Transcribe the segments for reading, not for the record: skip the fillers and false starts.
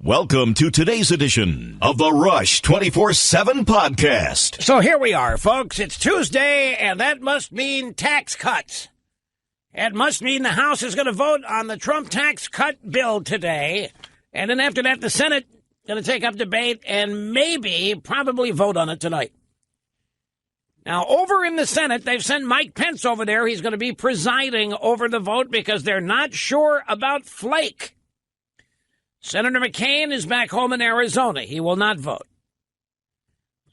Welcome to today's edition of the Rush 24/7 podcast. So here we are, folks. It's Tuesday, and that must mean tax cuts. It must mean the House is going to vote on the Trump tax cut bill today. And then after that, the Senate going to take up debate and probably vote on it tonight. Now, over in the Senate, they've sent Mike Pence over there. He's going to be presiding over the vote because they're not sure about Flake. Senator McCain is back home in Arizona. He will not vote.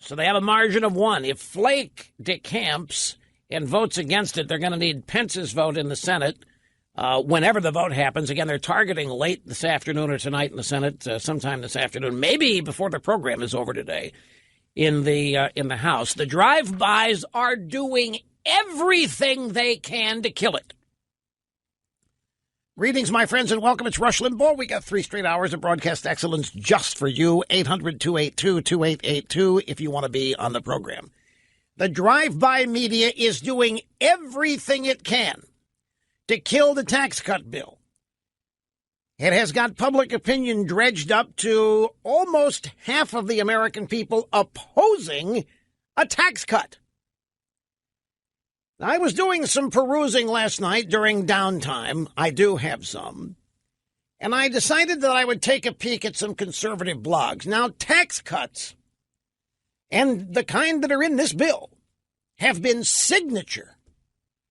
So they have a margin of one. If Flake decamps and votes against it, they're going to need Pence's vote in the Senate whenever the vote happens. Again, they're targeting late this afternoon or tonight in the Senate, sometime this afternoon, maybe before the program is over today in the House. The drive-bys are doing everything they can to kill it. Greetings, my friends, and welcome. It's Rush Limbaugh. We got 3 straight hours of broadcast excellence just for you. 800-282-2882 if you want to be on the program. The drive-by media is doing everything it can to kill the tax cut bill. It has got public opinion dredged up to almost half of the American people opposing a tax cut. I was doing some perusing last night during downtime. I do have some. And I decided that I would take a peek at some conservative blogs. Now, tax cuts, and the kind that are in this bill, have been signature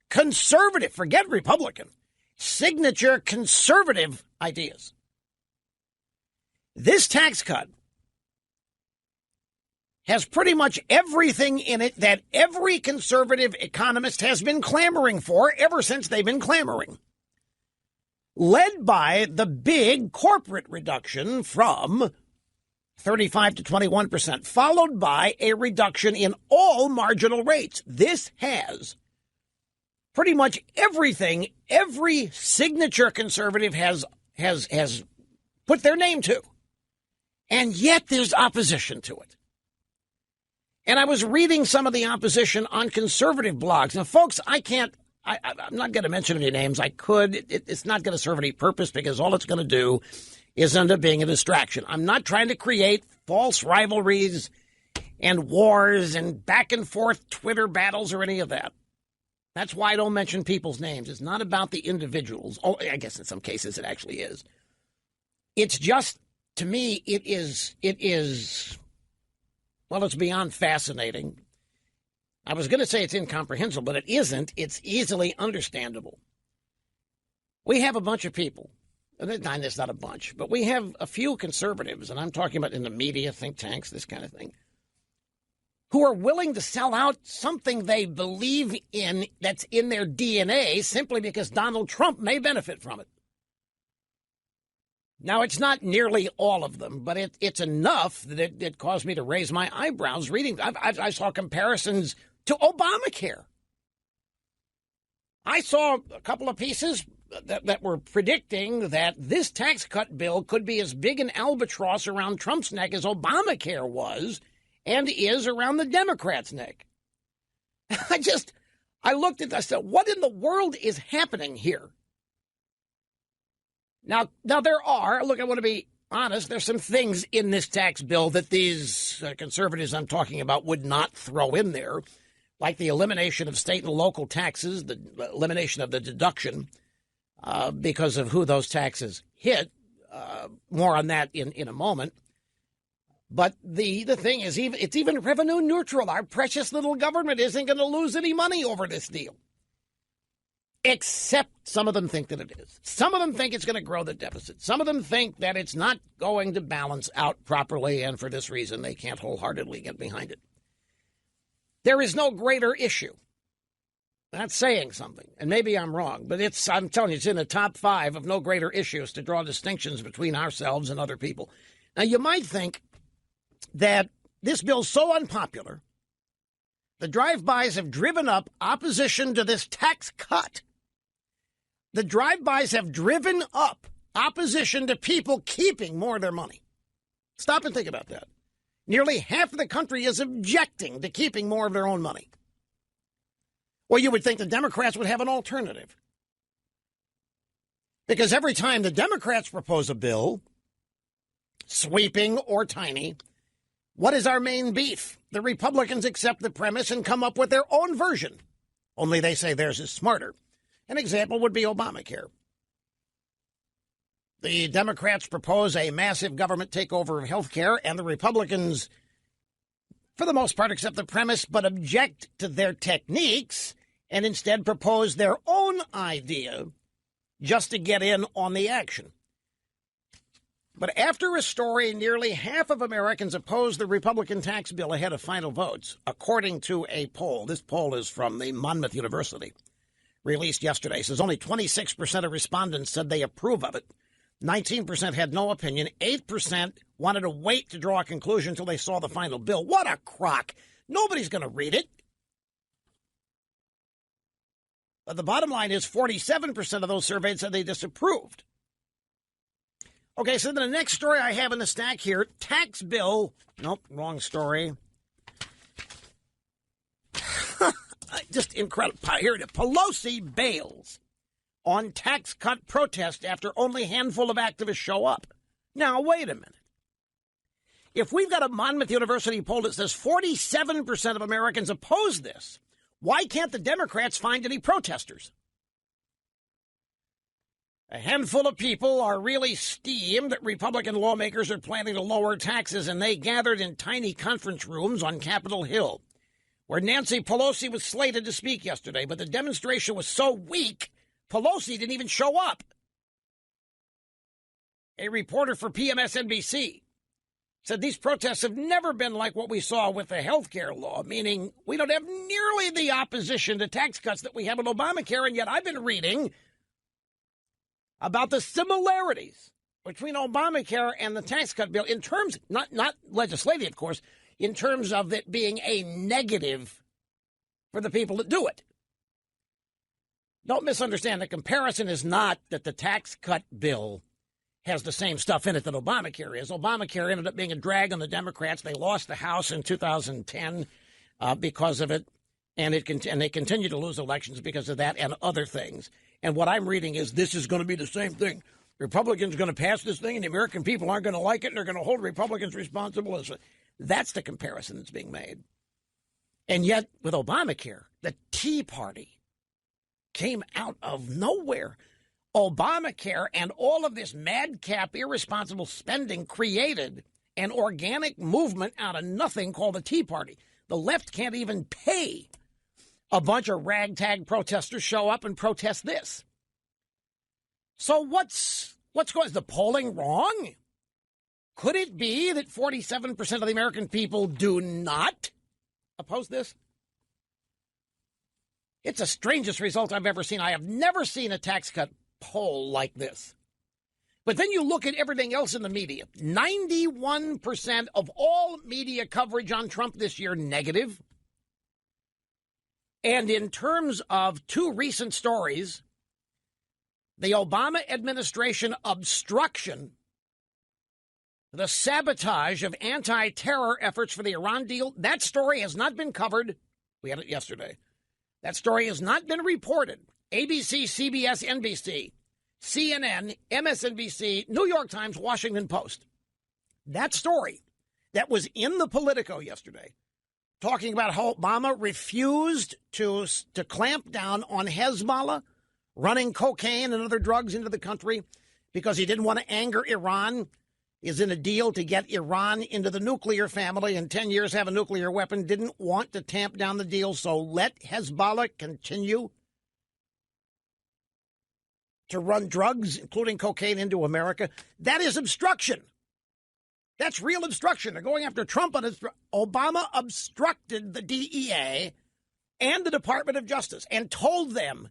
conservative, forget Republican, signature conservative ideas. This tax cut has pretty much everything in it that every conservative economist has been clamoring for ever since they've been clamoring. Led by the big corporate reduction from 35 to 21%, followed by a reduction in all marginal rates. This has pretty much everything every signature conservative has put their name to. And yet there's opposition to it. And I was reading some of the opposition on conservative blogs. Now, folks, I'm not going to mention any names. I could. It's not going to serve any purpose because all it's going to do is end up being a distraction. I'm not trying to create false rivalries and wars and back and forth Twitter battles or any of that. That's why I don't mention people's names. It's not about the individuals. Oh, I guess in some cases it actually is. It's just, to me, it is. Well, it's beyond fascinating. I was going to say it's incomprehensible, but it isn't. It's easily understandable. We have a bunch of people, and it's not a bunch, but we have a few conservatives, and I'm talking about in the media, think tanks, this kind of thing, who are willing to sell out something they believe in that's in their DNA simply because Donald Trump may benefit from it. Now, it's not nearly all of them, but it's enough that it caused me to raise my eyebrows reading. I saw comparisons to Obamacare. I saw a couple of pieces that were predicting that this tax cut bill could be as big an albatross around Trump's neck as Obamacare was and is around the Democrats' neck. I looked at that and said, what in the world is happening here? Now there are, look, I want to be honest, there's some things in this tax bill that these conservatives I'm talking about would not throw in there, like the elimination of state and local taxes, the elimination of the deduction because of who those taxes hit. More on that in a moment. But the thing is, it's even revenue neutral. Our precious little government isn't going to lose any money over this deal. Except some of them think that it is. Some of them think it's going to grow the deficit. Some of them think that it's not going to balance out properly, and for this reason, they can't wholeheartedly get behind it. There is no greater issue. That's saying something, and maybe I'm wrong, but I'm telling you, it's in the top 5 of no greater issues to draw distinctions between ourselves and other people. Now, you might think that this bill's so unpopular, the drive-bys have driven up opposition to this tax cut. The drive-bys have driven up opposition to people keeping more of their money. Stop and think about that. Nearly half of the country is objecting to keeping more of their own money. Well, you would think the Democrats would have an alternative. Because every time the Democrats propose a bill, sweeping or tiny. What is our main beef? The Republicans accept the premise and come up with their own version. Only they say theirs is smarter. An example would be Obamacare. The Democrats propose a massive government takeover of health care, and the Republicans, for the most part, accept the premise but object to their techniques and instead propose their own idea just to get in on the action. But after a story, nearly half of Americans oppose the Republican tax bill ahead of final votes, according to a poll. This poll is from the Monmouth University, released yesterday. It says only 26% of respondents said they approve of it. 19% had no opinion. 8% wanted to wait to draw a conclusion until they saw the final bill. What a crock. Nobody's going to read it. But the bottom line is 47% of those surveyed said they disapproved. Okay, so the next story I have in the stack here, tax bill. Nope, wrong story. Just incredible. Here it is. Pelosi bails on tax cut protest after only a handful of activists show up. Now, wait a minute. If we've got a Monmouth University poll that says 47% of Americans oppose this, why can't the Democrats find any protesters? A handful of people are really steamed that Republican lawmakers are planning to lower taxes, and they gathered in tiny conference rooms on Capitol Hill, where Nancy Pelosi was slated to speak yesterday, but the demonstration was so weak, Pelosi didn't even show up. A reporter for PMSNBC said these protests have never been like what we saw with the health care law, meaning we don't have nearly the opposition to tax cuts that we have in Obamacare, and yet I've been reading about the similarities between Obamacare and the tax cut bill in terms, not legislative, of course, in terms of it being a negative for the people that do it. Don't misunderstand. The comparison is not that the tax cut bill has the same stuff in it that Obamacare is. Obamacare ended up being a drag on the Democrats. They lost the House in 2010 because of it, and they continue to lose elections because of that and other things. And what I'm reading is this is going to be the same thing. Republicans are going to pass this thing, and the American people aren't going to like it, and they're going to hold Republicans responsible. That's the comparison that's being made. And yet, with Obamacare, the Tea Party came out of nowhere. Obamacare and all of this madcap, irresponsible spending created an organic movement out of nothing called the Tea Party. The left can't even pay a bunch of ragtag protesters show up and protest this. So what's going? Is the polling wrong? Could it be that 47% of the American people do not oppose this? It's the strangest result I've ever seen. I have never seen a tax cut poll like this. But then you look at everything else in the media. 91% of all media coverage on Trump this year, negative. And in terms of two recent stories, the Obama administration obstruction, the sabotage of anti-terror efforts for the Iran deal, that story has not been covered. We had it yesterday. That story has not been reported. ABC, CBS, NBC, CNN, MSNBC, New York Times, Washington Post. That story that was in the Politico yesterday, talking about how Obama refused to clamp down on Hezbollah, running cocaine and other drugs into the country because he didn't want to anger Iran, is in a deal to get Iran into the nuclear family and 10 years have a nuclear weapon, didn't want to tamp down the deal, so let Hezbollah continue to run drugs, including cocaine, into America. That is obstruction. That's real obstruction. They're going after Trump on Obama obstructed the DEA and the Department of Justice and told them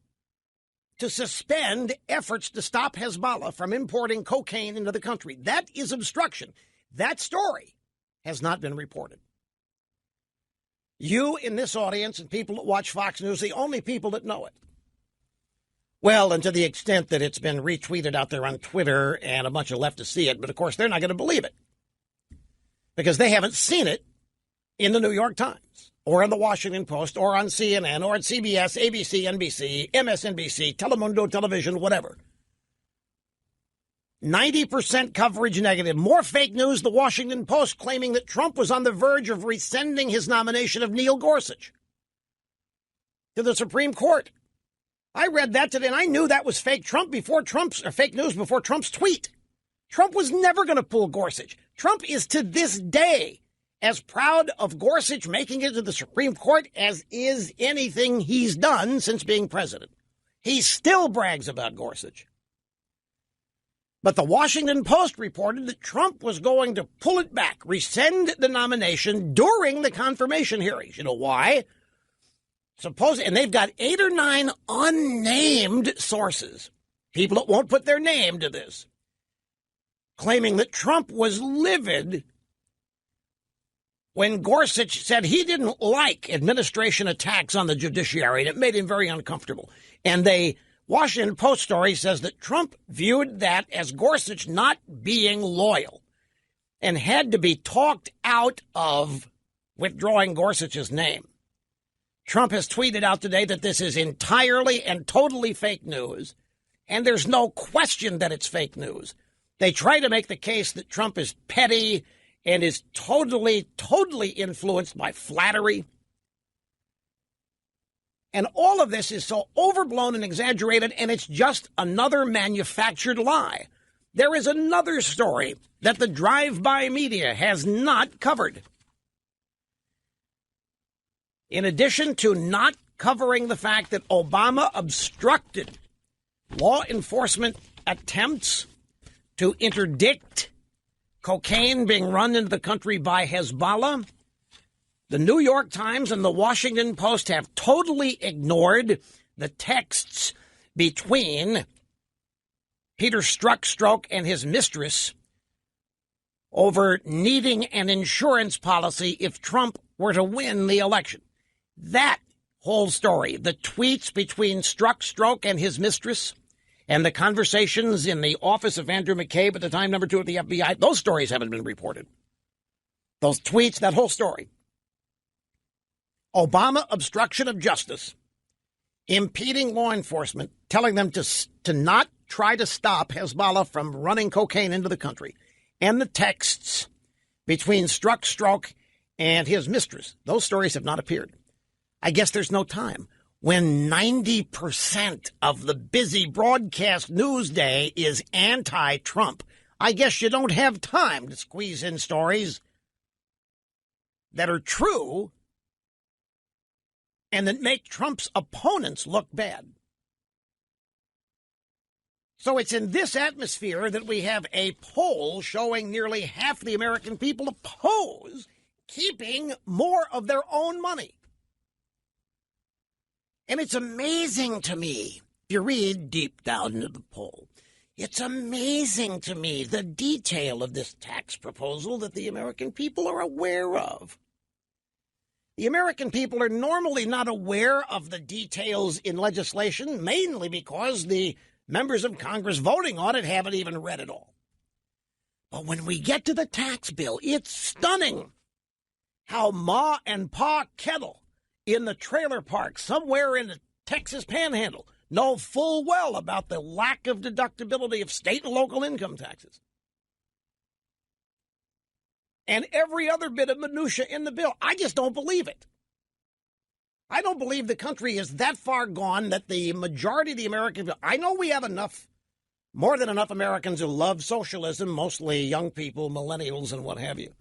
to suspend efforts to stop Hezbollah from importing cocaine into the country. That is obstruction. That story has not been reported. You in this audience and people that watch Fox News, the only people that know it. Well, and to the extent that it's been retweeted out there on Twitter and a bunch of leftists see it, but of course they're not going to believe it because they haven't seen it in the New York Times or in the Washington Post or on CNN or at CBS, ABC, NBC, MSNBC, Telemundo Television, whatever. 90% coverage negative. More fake news, the Washington Post claiming that Trump was on the verge of rescinding his nomination of Neil Gorsuch to the Supreme Court. I read that today, and I knew that was fake fake news before Trump's tweet. Trump was never going to pull Gorsuch. Trump is to this day as proud of Gorsuch making it to the Supreme Court as is anything he's done since being president. He still brags about Gorsuch. But the Washington Post reported that Trump was going to pull it back, rescind the nomination during the confirmation hearings. You know why? And they've got 8 or 9 unnamed sources, people that won't put their name to this, claiming that Trump was livid when Gorsuch said he didn't like administration attacks on the judiciary, and it made him very uncomfortable. And the Washington Post story says that Trump viewed that as Gorsuch not being loyal and had to be talked out of withdrawing Gorsuch's name. Trump has tweeted out today that this is entirely and totally fake news, and there's no question that it's fake news. They try to make the case that Trump is petty and is totally influenced by flattery. And all of this is so overblown and exaggerated, and it's just another manufactured lie. There is another story that the drive-by media has not covered. In addition to not covering the fact that Obama obstructed law enforcement attempts to interdict cocaine being run into the country by Hezbollah, the New York Times and the Washington Post have totally ignored the texts between Peter Strzok and his mistress over needing an insurance policy if Trump were to win the election. That whole story, the tweets between Strzok and his mistress, and the conversations in the office of Andrew McCabe, at the time number 2 at the FBI, those stories haven't been reported. Those tweets, that whole story. Obama obstruction of justice, impeding law enforcement, telling them to not try to stop Hezbollah from running cocaine into the country, and the texts between Strzok and his mistress. Those stories have not appeared. I guess there's no time. When 90% of the busy broadcast news day is anti-Trump, I guess you don't have time to squeeze in stories that are true and that make Trump's opponents look bad. So it's in this atmosphere that we have a poll showing nearly half the American people oppose keeping more of their own money. And it's amazing to me, if you read deep down into the poll, it's amazing to me the detail of this tax proposal that the American people are aware of. The American people are normally not aware of the details in legislation, mainly because the members of Congress voting on it haven't even read it all. But when we get to the tax bill, it's stunning how Ma and Pa Kettle in the trailer park somewhere in the Texas Panhandle know full well about the lack of deductibility of state and local income taxes. And every other bit of minutia in the bill. I just don't believe it. I don't believe the country is that far gone that the majority of the American people, I know we have more than enough Americans who love socialism, mostly young people, millennials, and what have you.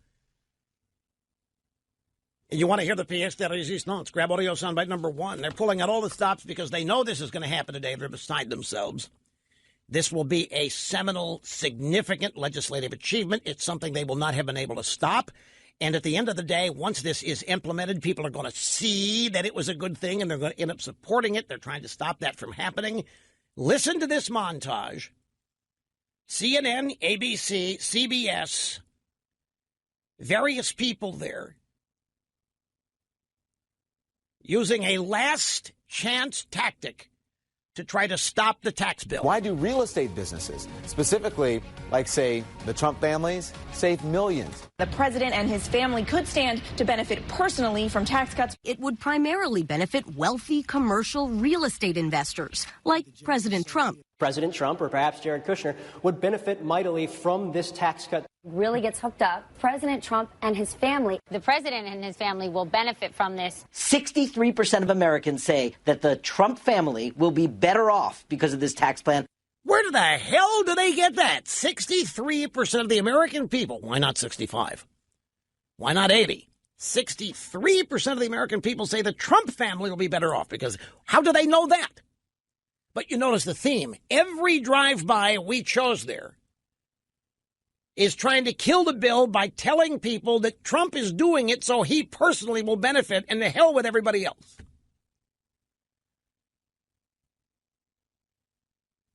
And you want to hear the pièce de résistance. Grab audio soundbite number 1. They're pulling out all the stops because they know this is going to happen today. They're beside themselves. This will be a seminal, significant legislative achievement. It's something they will not have been able to stop. And at the end of the day, once this is implemented, people are going to see that it was a good thing, and they're going to end up supporting it. They're trying to stop that from happening. Listen to this montage. CNN, ABC, CBS, various people there using a last chance tactic to try to stop the tax bill. Why do real estate businesses, specifically, like, say, the Trump families, save millions? The president and his family could stand to benefit personally from tax cuts. It would primarily benefit wealthy commercial real estate investors, like President Trump. President Trump or perhaps Jared Kushner would benefit mightily from this tax cut. Really gets hooked up. President Trump and his family. The president and his family will benefit from this. 63% of Americans say that the Trump family will be better off because of this tax plan. Where the hell do they get that? 63% of the American people. Why not 65? Why not 80? 63% of the American people say the Trump family will be better off because how do they know that? But you notice the theme. Every drive-by we chose there is trying to kill the bill by telling people that Trump is doing it so he personally will benefit, and to hell with everybody else.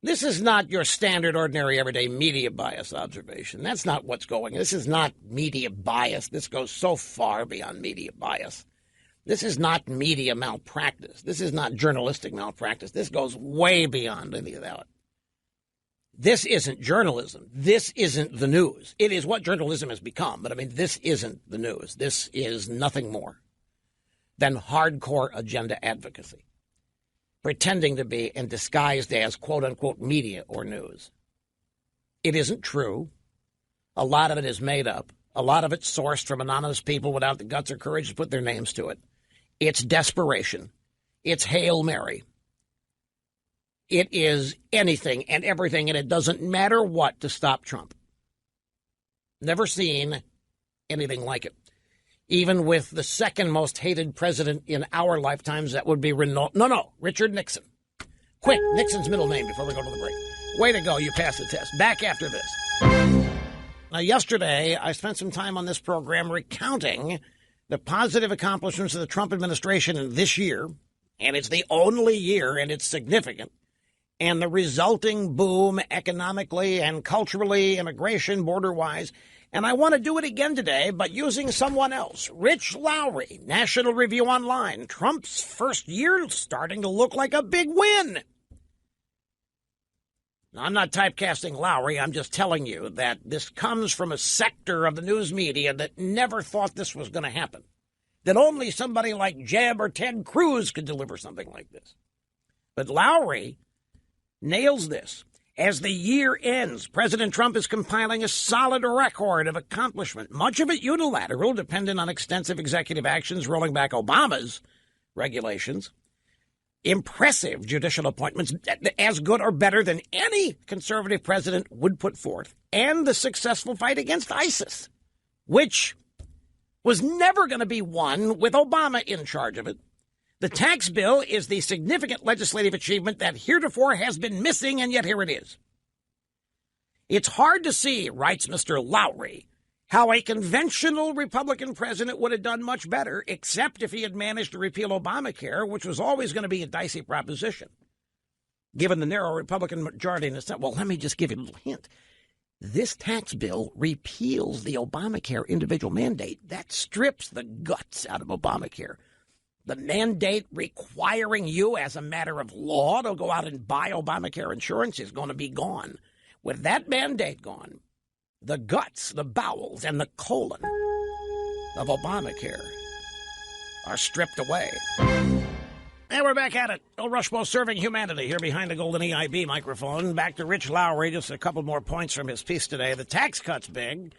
This is not your standard, ordinary, everyday media bias observation. That's not what's going on. This is not media bias. This goes so far beyond media bias. This is not media malpractice. This is not journalistic malpractice. This goes way beyond any of that. This isn't journalism. This isn't the news. It is what journalism has become. But, I mean, this isn't the news. This is nothing more than hardcore agenda advocacy, pretending to be and disguised as, quote-unquote, media or news. It isn't true. A lot of it is made up. A lot of it's sourced from anonymous people without the guts or courage to put their names to it. It's desperation. It's Hail Mary. It is anything and everything, and it doesn't matter what to stop Trump. Never seen anything like it. Even with the second most hated president in our lifetimes, that would be Richard Nixon. Quick, Nixon's middle name before we go to the break. Way to go, you passed the test. Back after this. Now, yesterday, I spent some time on this program recounting the positive accomplishments of the Trump administration in this year, and it's the only year, and it's significant, and the resulting boom economically and culturally, immigration, border-wise. And I want to do it again today, but using someone else. Rich Lowry, National Review Online. Trump's first year starting to look like a big win. Now, I'm not typecasting Lowry. I'm just telling you that this comes from a sector of the news media that never thought this was going to happen. That only somebody like Jeb or Ted Cruz could deliver something like this. But Lowry nails this. As the year ends, President Trump is compiling a solid record of accomplishment, much of it unilateral, dependent on extensive executive actions rolling back Obama's regulations. Impressive judicial appointments, as good or better than any conservative president would put forth, and the successful fight against ISIS, which was never going to be won with Obama in charge of it. The tax bill is the significant legislative achievement that heretofore has been missing, and yet here it is. It's hard to see, writes Mr. Lowry, how a conventional Republican president would have done much better, except if he had managed to repeal Obamacare, which was always going to be a dicey proposition, given the narrow Republican majority in the Senate. Well, let me just give you a little hint. This tax bill repeals the Obamacare individual mandate. That strips the guts out of Obamacare. The mandate requiring you as a matter of law to go out and buy Obamacare insurance is going to be gone. With that mandate gone, the guts, the bowels, and the colon of Obamacare are stripped away. And we're back at it. Bill Rushmo serving humanity here behind the golden EIB microphone. Back to Rich Lowry. Just a couple more points from his piece today. The tax cut's big.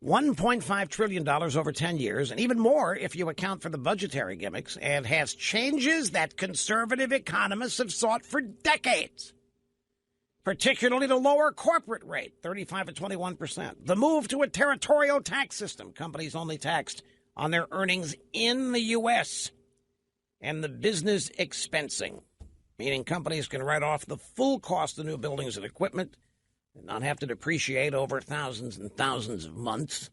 $1.5 trillion over 10 years, and even more if you account for the budgetary gimmicks, and has changes that conservative economists have sought for decades, particularly the lower corporate rate, 35 to 21%, the move to a territorial tax system, companies only taxed on their earnings in the U.S., and the business expensing, meaning companies can write off the full cost of new buildings and equipment and not have to depreciate over thousands and thousands of months.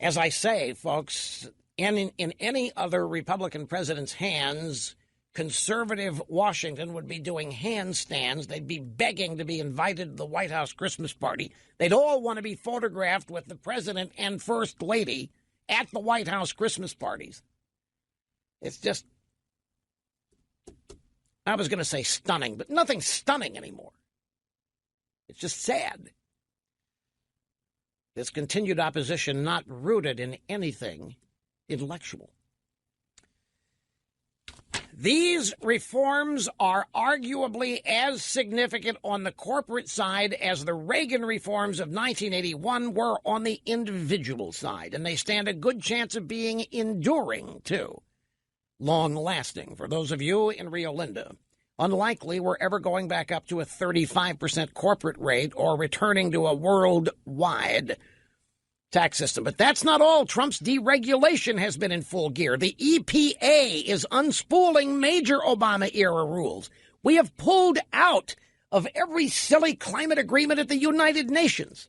As I say, folks, in any other Republican president's hands, conservative Washington would be doing handstands. They'd be begging to be invited to the White House Christmas party. They'd all want to be photographed with the president and first lady at the White House Christmas parties. It's just, I was going to say stunning, but nothing's stunning anymore. It's just sad. This continued opposition not rooted in anything intellectual. These reforms are arguably as significant on the corporate side as the Reagan reforms of 1981 were on the individual side, and they stand a good chance of being enduring, too. Long-lasting. For those of you in Rio Linda, unlikely we're ever going back up to a 35% corporate rate or returning to a worldwide tax system. But that's not all. Trump's deregulation has been in full gear. The EPA is unspooling major Obama-era rules. We have pulled out of every silly climate agreement at the United Nations.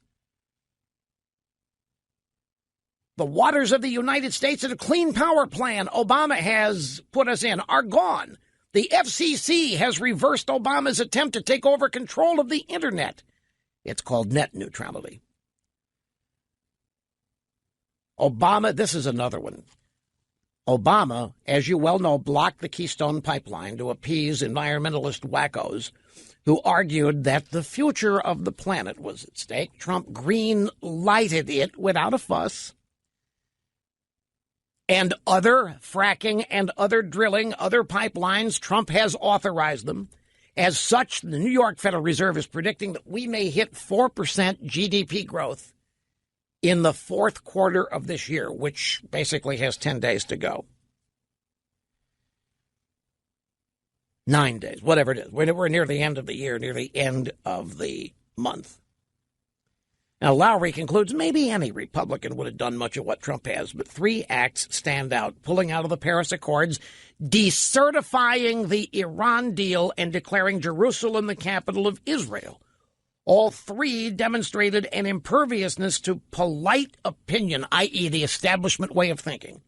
The waters of the United States and a clean power plan Obama has put us in are gone. The FCC has reversed Obama's attempt to take over control of the Internet. It's called net neutrality. Obama, this is another one. Obama, as you well know, blocked the Keystone Pipeline to appease environmentalist wackos who argued that the future of the planet was at stake. Trump green-lighted it without a fuss. And other fracking and other drilling, other pipelines, Trump has authorized them. As such, the New York Federal Reserve is predicting that we may hit 4% GDP growth in the fourth quarter of this year, which basically has 10 days to go. 9 days, whatever it is. We're near the end of the year, near the end of the month. Now, Lowry concludes maybe any Republican would have done much of what Trump has, but 3 acts stand out: pulling out of the Paris Accords, decertifying the Iran deal, and declaring Jerusalem the capital of Israel. All 3 demonstrated an imperviousness to polite opinion, i.e. the establishment way of thinking.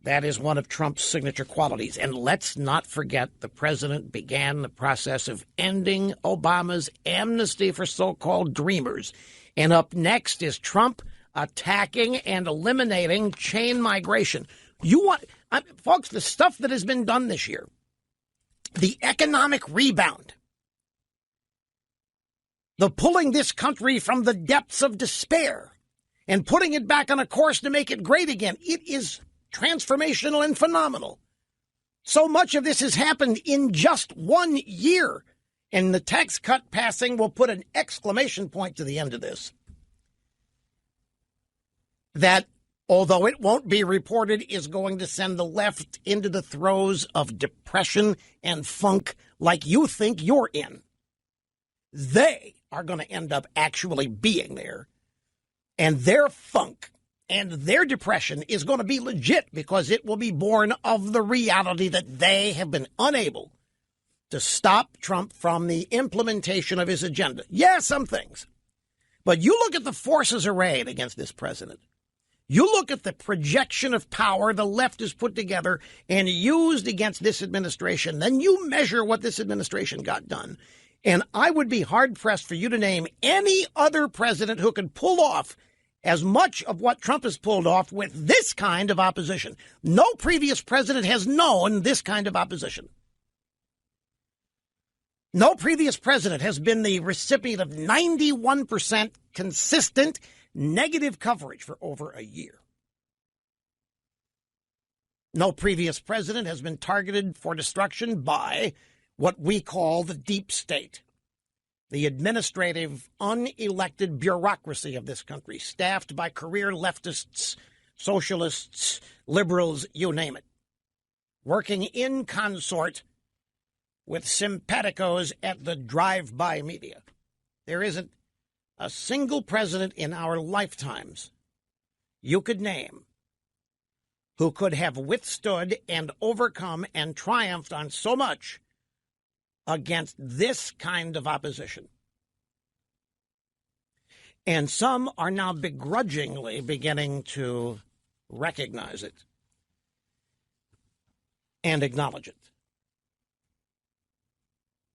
That is one of Trump's signature qualities. And let's not forget the president began the process of ending Obama's amnesty for so-called dreamers. And up next is Trump attacking and eliminating chain migration. Folks, the stuff that has been done this year, the economic rebound, the pulling this country from the depths of despair and putting it back on a course to make it great again. It is transformational and phenomenal. So much of this has happened in just 1 year, and the tax cut passing will put an exclamation point to the end of this. That, although it won't be reported, is going to send the left into the throes of depression and funk like you think you're in. They are going to end up actually being there. And their funk and their depression is going to be legit because it will be born of the reality that they have been unable to stop Trump from the implementation of his agenda. Yeah, some things. But you look at the forces arrayed against this president. You look at the projection of power the left has put together and used against this administration. Then you measure what this administration got done. And I would be hard-pressed for you to name any other president who could pull off as much of what Trump has pulled off with this kind of opposition. No previous president has known this kind of opposition. No previous president has been the recipient of 91% consistent negative coverage for over a year. No previous president has been targeted for destruction by what we call the deep state, the administrative, unelected bureaucracy of this country, staffed by career leftists, socialists, liberals, you name it, working in consort with simpaticos at the drive-by media. There isn't a single president in our lifetimes you could name who could have withstood and overcome and triumphed on so much against this kind of opposition. And some are now begrudgingly beginning to recognize it and acknowledge it.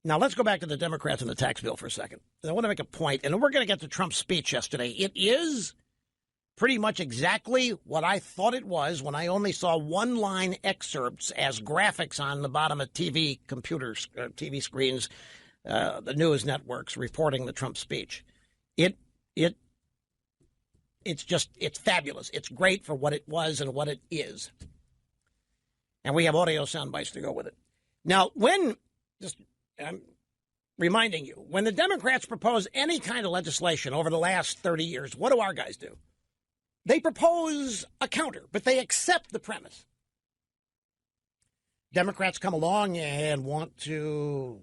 Now, let's go back to the Democrats and the tax bill for a second. I want to make a point, and we're going to get to Trump's speech yesterday. It is pretty much exactly what I thought it was when I only saw one-line excerpts as graphics on the bottom of TV computers, TV screens, the news networks reporting the Trump speech. It's fabulous. It's great for what it was and what it is. And we have audio sound bites to go with it. Now, I'm reminding you, when the Democrats propose any kind of legislation over the last 30 years, what do our guys do? They propose a counter, but they accept the premise. Democrats come along and want to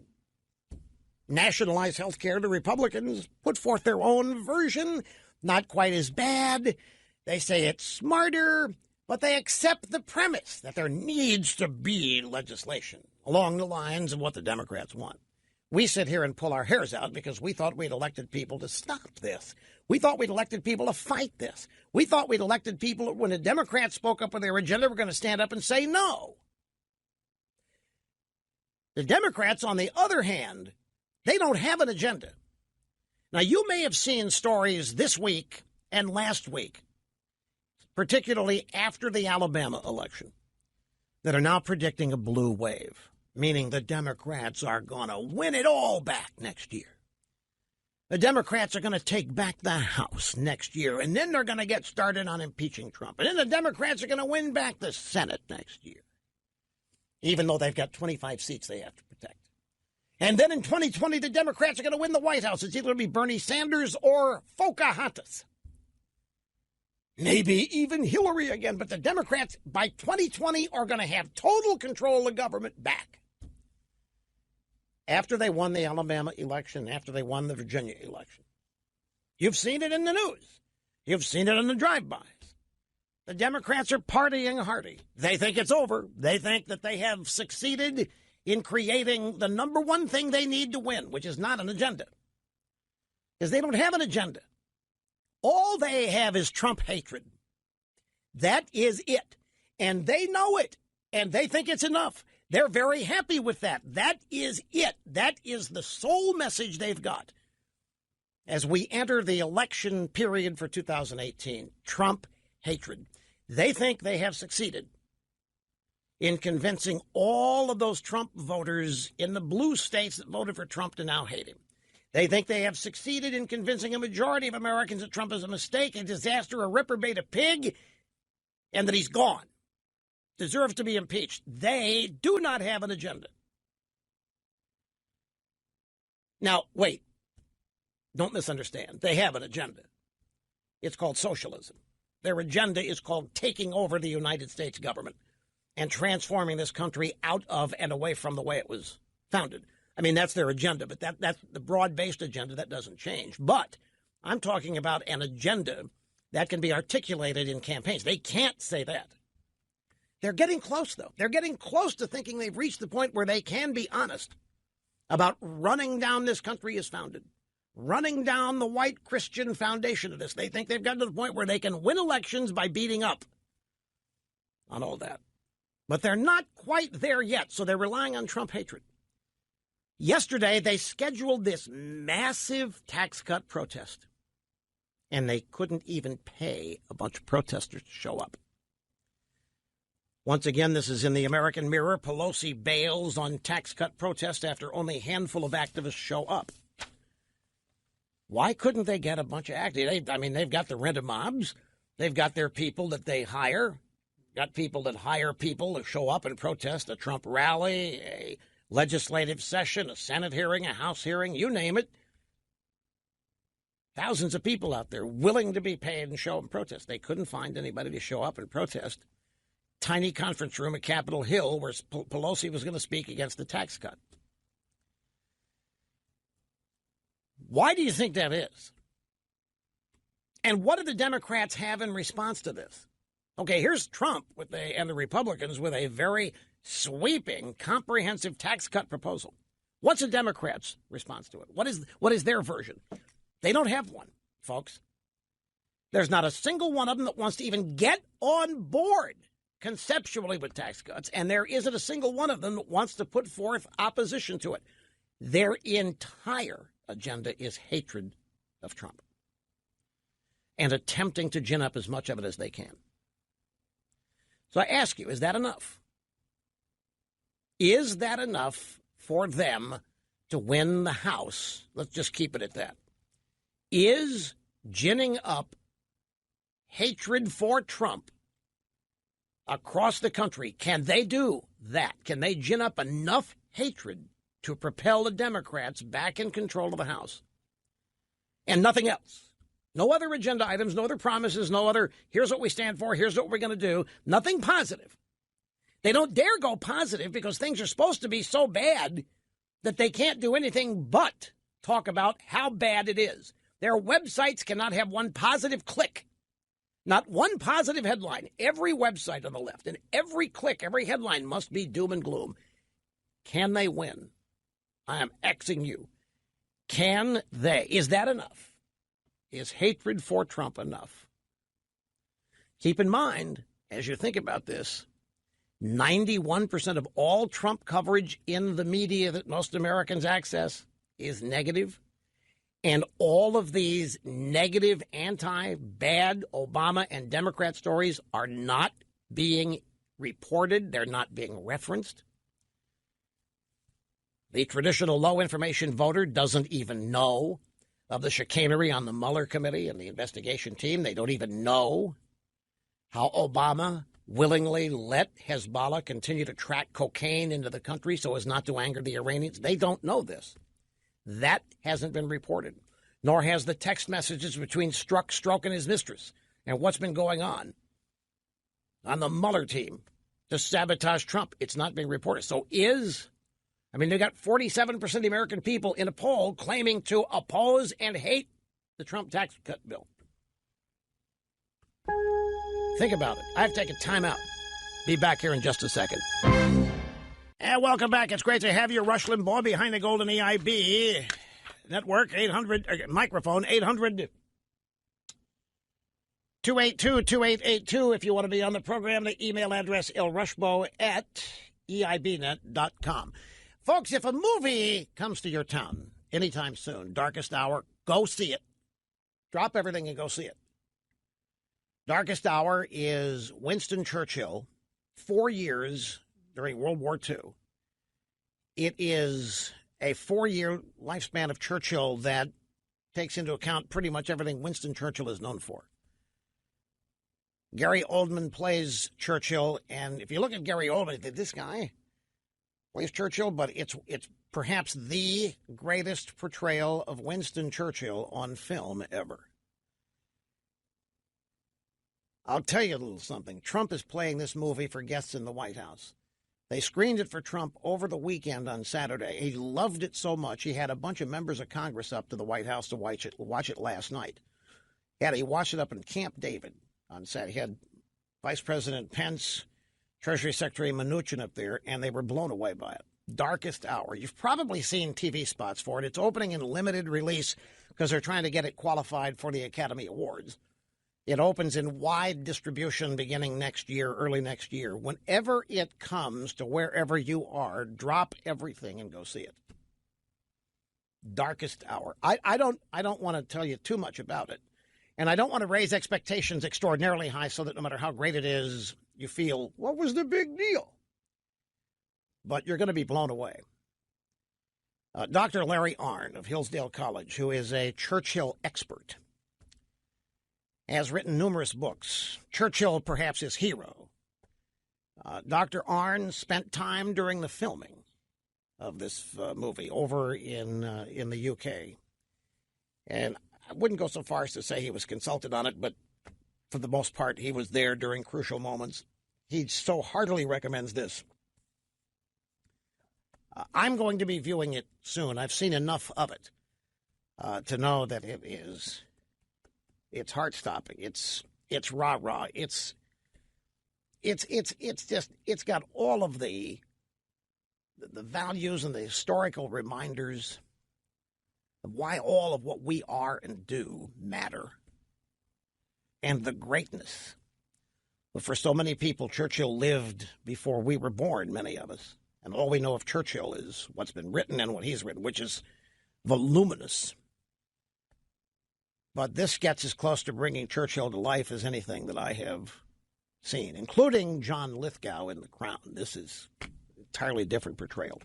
nationalize health care. The Republicans put forth their own version, not quite as bad. They say it's smarter, but they accept the premise that there needs to be legislation along the lines of what the Democrats want. We sit here and pull our hairs out because we thought we'd elected people to stop this. We thought we'd elected people to fight this. We thought we'd elected people, when the Democrats spoke up with their agenda, were going to stand up and say no. The Democrats, on the other hand, they don't have an agenda. Now, you may have seen stories this week and last week, particularly after the Alabama election, that are now predicting a blue wave, meaning the Democrats are going to win it all back next year. The Democrats are going to take back the House next year, and then they're going to get started on impeaching Trump. And then the Democrats are going to win back the Senate next year, even though they've got 25 seats they have to protect. And then in 2020, the Democrats are going to win the White House. It's either going to be Bernie Sanders or Pocahontas. Maybe even Hillary again. But the Democrats, by 2020, are going to have total control of the government back. After they won the Alabama election, after they won the Virginia election. You've seen it in the news. You've seen it in the drive-bys. The Democrats are partying hardy. They think it's over. They think that they have succeeded in creating the number one thing they need to win, which is not an agenda. Because they don't have an agenda. All they have is Trump hatred. That is it. And they know it. And they think it's enough. They're very happy with that. That is it. That is the sole message they've got. As we enter the election period for 2018, Trump hatred. They think they have succeeded in convincing all of those Trump voters in the blue states that voted for Trump to now hate him. They think they have succeeded in convincing a majority of Americans that Trump is a mistake, a disaster, a reprobate, a pig, and that he's gone, deserves to be impeached. They do not have an agenda. Now, wait. Don't misunderstand. They have an agenda. It's called socialism. Their agenda is called taking over the United States government and transforming this country out of and away from the way it was founded. I mean, that's their agenda, but that's the broad-based agenda. That doesn't change. But I'm talking about an agenda that can be articulated in campaigns. They can't say that. They're getting close, though. They're getting close to thinking they've reached the point where they can be honest about running down this country as founded, running down the white Christian foundation of this. They think they've gotten to the point where they can win elections by beating up on all that. But they're not quite there yet, so they're relying on Trump hatred. Yesterday, they scheduled this massive tax cut protest, and they couldn't even pay a bunch of protesters to show up. Once again, this is in the American Mirror. Pelosi bails on tax cut protest after only a handful of activists show up. Why couldn't they get a bunch of activists? They've got the rent-a-mobs. They've got their people that they hire. Got people that hire people to show up and protest a Trump rally, a legislative session, a Senate hearing, a House hearing, you name it. Thousands of people out there willing to be paid and show up and protest. They couldn't find anybody to show up and protest. Tiny conference room at Capitol Hill where Pelosi was going to speak against the tax cut. Why do you think that is? And what do the Democrats have in response to this? Okay, here's Trump and the Republicans with a very sweeping, comprehensive tax cut proposal. What's the Democrats' response to it? What is their version? They don't have one, folks. There's not a single one of them that wants to even get on board conceptually with tax cuts, and there isn't a single one of them that wants to put forth opposition to it. Their entire agenda is hatred of Trump and attempting to gin up as much of it as they can. So I ask you, is that enough? Is that enough for them to win the House? Let's just keep it at that. Is ginning up hatred for Trump across the country, can they do that? Can they gin up enough hatred to propel the Democrats back in control of the House? And nothing else. No other agenda items, no other promises, no other, here's what we stand for, here's what we're going to do. Nothing positive. They don't dare go positive because things are supposed to be so bad that they can't do anything but talk about how bad it is. Their websites cannot have one positive click. Not one positive headline. Every website on the left and every click, every headline must be doom and gloom. Can they win? I am Xing you. Can they? Is that enough? Is hatred for Trump enough? Keep in mind, as you think about this, 91% of all Trump coverage in the media that most Americans access is negative. And all of these negative, anti-bad Obama and Democrat stories are not being reported. They're not being referenced. The traditional low-information voter doesn't even know of the chicanery on the Mueller committee and the investigation team. They don't even know how Obama willingly let Hezbollah continue to track cocaine into the country so as not to anger the Iranians. They don't know this. That hasn't been reported, nor has the text messages between Strzok and his mistress and what's been going on the Mueller team to sabotage Trump. It's not being reported. So they got 47% of the American people in a poll claiming to oppose and hate the Trump tax cut bill. Think about it. I have to take a time out. Be back here in just a second. And welcome back. It's great to have you, Rush Limbaugh, behind the Golden EIB network, 800, microphone, 800-282-2882. If you want to be on the program, the email address, ilrushbo@eibnet.com. Folks, if a movie comes to your town anytime soon, Darkest Hour, go see it. Drop everything and go see it. Darkest Hour is Winston Churchill, 4 years during World War II. It is a 4-year lifespan of Churchill that takes into account pretty much everything Winston Churchill is known for. Gary Oldman plays Churchill, and if you look at Gary Oldman, this guy plays Churchill, but it's perhaps the greatest portrayal of Winston Churchill on film ever. I'll tell you a little something. Trump is playing this movie for guests in the White House. They screened it for Trump over the weekend on Saturday. He loved it so much, he had a bunch of members of Congress up to the White House to watch it last night. He watched it up in Camp David on Saturday. He had Vice President Pence, Treasury Secretary Mnuchin up there, and they were blown away by it. Darkest Hour. You've probably seen TV spots for it. It's opening in limited release because they're trying to get it qualified for the Academy Awards. It opens in wide distribution beginning next year, early next year. Whenever it comes to wherever you are, drop everything and go see it. Darkest Hour. I don't want to tell you too much about it. And I don't want to raise expectations extraordinarily high so that no matter how great it is, you feel, what was the big deal? But you're going to be blown away. Dr. Larry Arnn of Hillsdale College, who is a Churchill expert, has written numerous books. Churchill, perhaps his hero. Dr. Arnn spent time during the filming of this movie over in the UK. And I wouldn't go so far as to say he was consulted on it, but for the most part, he was there during crucial moments. He so heartily recommends this. I'm going to be viewing it soon. I've seen enough of it to know that it's heart-stopping. It's rah-rah. It's got all of the values and the historical reminders of why all of what we are and do matter, and the greatness. But for so many people, Churchill lived before we were born, many of us. And all we know of Churchill is what's been written and what he's written, which is voluminous. But this gets as close to bringing Churchill to life as anything that I have seen, including John Lithgow in The Crown. This is an entirely different portrayal.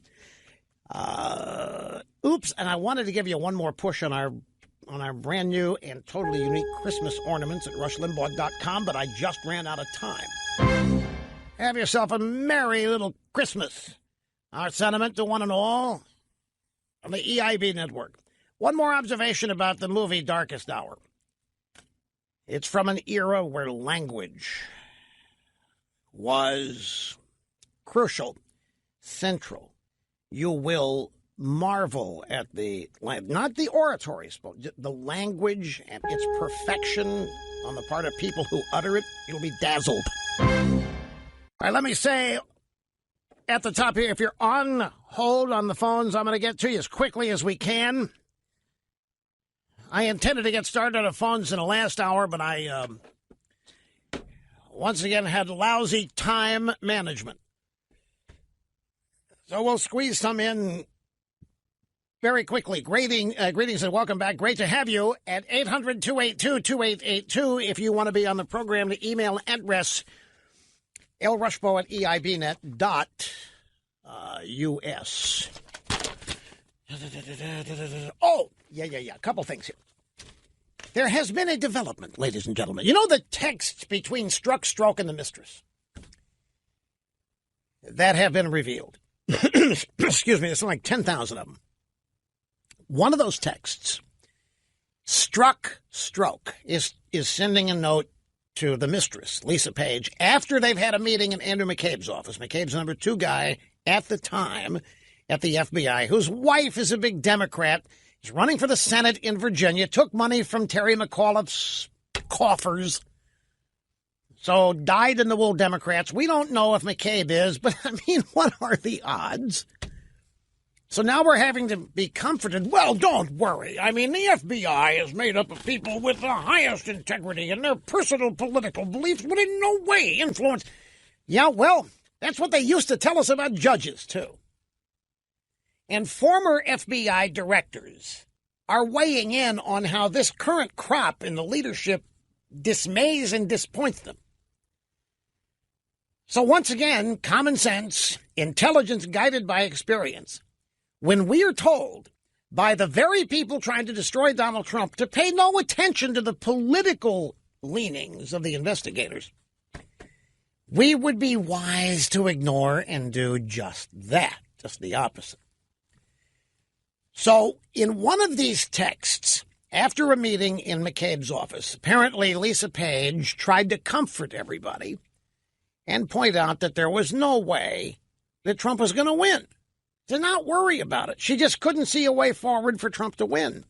And I wanted to give you one more push on our brand new and totally unique Christmas ornaments at rushlimbaugh.com, but I just ran out of time. Have yourself a merry little Christmas. Our sentiment to one and all on the EIB network. One more observation about the movie Darkest Hour. It's from an era where language was crucial, central. You will marvel at not the oratories, but the language and its perfection on the part of people who utter it. You'll be dazzled. All right, let me say at the top here, if you're on hold on the phones, I'm going to get to you as quickly as we can. I intended to get started on the phones in the last hour, but I once again had lousy time management. So we'll squeeze some in very quickly. Greetings and welcome back. Great to have you at 800-282-2882. If you want to be on the program, the email address, lrushbo@eibnet.us. Oh, yeah. A couple things here. There has been a development, ladies and gentlemen. You know the texts between Strzok, Stroke, and the mistress that have been revealed? Excuse me, there's like 10,000 of them. One of those texts, Strzok, Stroke, is sending a note to the mistress, Lisa Page, after they've had a meeting in Andrew McCabe's office. McCabe's the number 2 guy at the time at the FBI, whose wife is a big Democrat. He's running for the Senate in Virginia, took money from Terry McAuliffe's coffers, so dyed-in-the-wool Democrats. We don't know if McCabe is, but, I mean, what are the odds? So now we're having to be comforted. Well, don't worry. I mean, the FBI is made up of people with the highest integrity, and their personal political beliefs would in no way influence. Yeah, well, that's what they used to tell us about judges, too. And former FBI directors are weighing in on how this current crop in the leadership dismays and disappoints them. So once again, common sense, intelligence guided by experience. When we are told by the very people trying to destroy Donald Trump to pay no attention to the political leanings of the investigators, we would be wise to ignore and do just that, just the opposite. So in one of these texts, after a meeting in McCabe's office, apparently Lisa Page tried to comfort everybody and point out that there was no way that Trump was going to win. To not worry about it. She just couldn't see a way forward for Trump to win.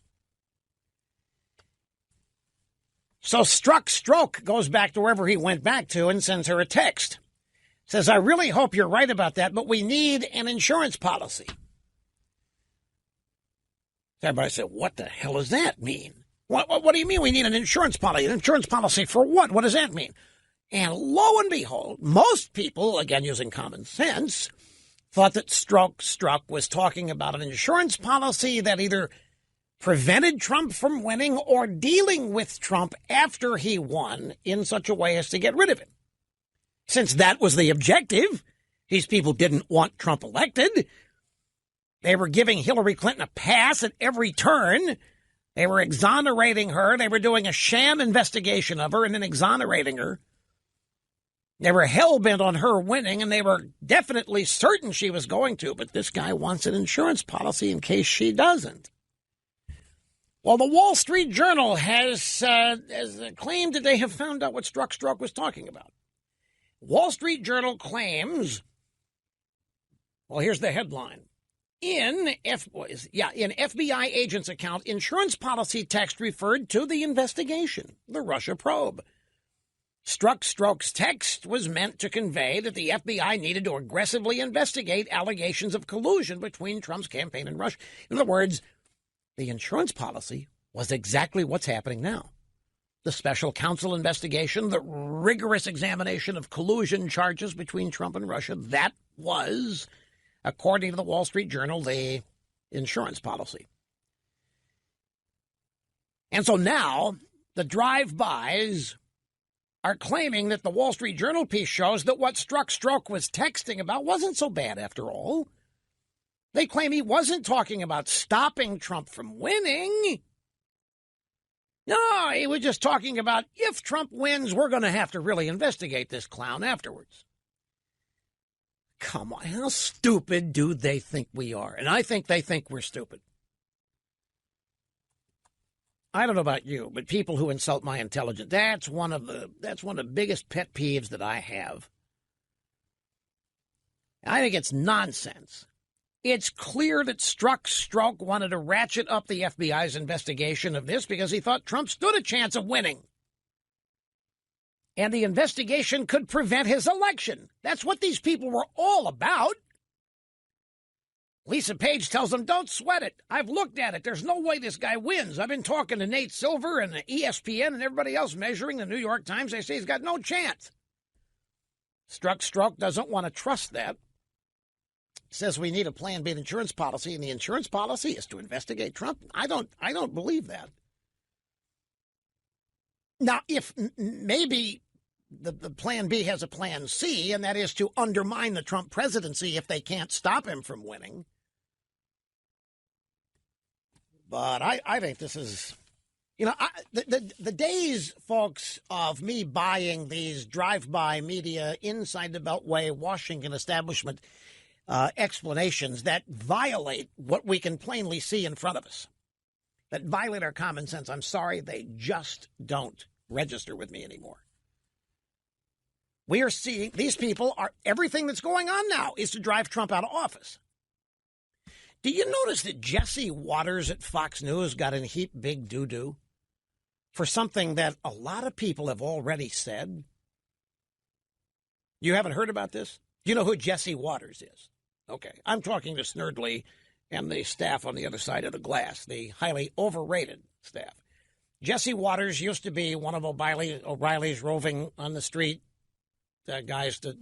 So Stroke goes back to wherever he went back to and sends her a text. Says, I really hope you're right about that, but we need an insurance policy. Everybody said, what the hell does that mean? What do you mean we need an insurance policy? An insurance policy for what? What does that mean? And lo and behold, most people, again using common sense, thought that Stroke was talking about an insurance policy that either prevented Trump from winning or dealing with Trump after he won in such a way as to get rid of him. Since that was the objective, these people didn't want Trump elected. They were giving Hillary Clinton a pass at every turn. They were exonerating her. They were doing a sham investigation of her and then exonerating her. They were hell-bent on her winning, and they were definitely certain she was going to, but this guy wants an insurance policy in case she doesn't. Well, the Wall Street Journal has claimed that they have found out what Stroke was talking about. Wall Street Journal claims, well, here's the headline. In FBI agent's account, insurance policy text referred to the investigation, the Russia probe. Stroke's text was meant to convey that the FBI needed to aggressively investigate allegations of collusion between Trump's campaign and Russia. In other words, the insurance policy was exactly what's happening now. The special counsel investigation, the rigorous examination of collusion charges between Trump and Russia, that was, according to the Wall Street Journal, the insurance policy. And so now the drive-bys are claiming that the Wall Street Journal piece shows that what Stroke was texting about wasn't so bad after all. They claim he wasn't talking about stopping Trump from winning. No, he was just talking about if Trump wins, we're going to have to really investigate this clown afterwards. come on. How stupid do they think we are? And I think they think we're stupid. I don't know about you, but people who insult my intelligence, that's one of the biggest pet peeves that I have. I think it's nonsense. It's clear that Strzok wanted to ratchet up the FBI's investigation of this because he thought Trump stood a chance of winning. And the investigation could prevent his election. That's what these people were all about. Lisa Page tells them, don't sweat it. I've looked at it. There's no way this guy wins. I've been talking to Nate Silver and the ESPN and everybody else measuring the New York Times. They say he's got no chance. Strzok doesn't want to trust that. Says we need a Plan B insurance policy, and the insurance policy is to investigate Trump. I don't believe that. Now, if maybe the Plan B has a Plan C, and that is to undermine the Trump presidency if they can't stop him from winning. But I think this is, the days, folks, of me buying these drive-by media inside the Beltway Washington establishment explanations that violate what we can plainly see in front of us, that violate our common sense. I'm sorry, they just don't register with me anymore. We are seeing these people are everything that's going on now is to drive Trump out of office. Do you notice that Jesse Waters at Fox News got in heap big doo-doo for something that a lot of people have already said? You haven't heard about this? You know who Jesse Waters is? Okay, I'm talking to Snerdley and the staff on the other side of the glass, the highly overrated staff. Jesse Waters used to be one of O'Reilly's roving on the street guys to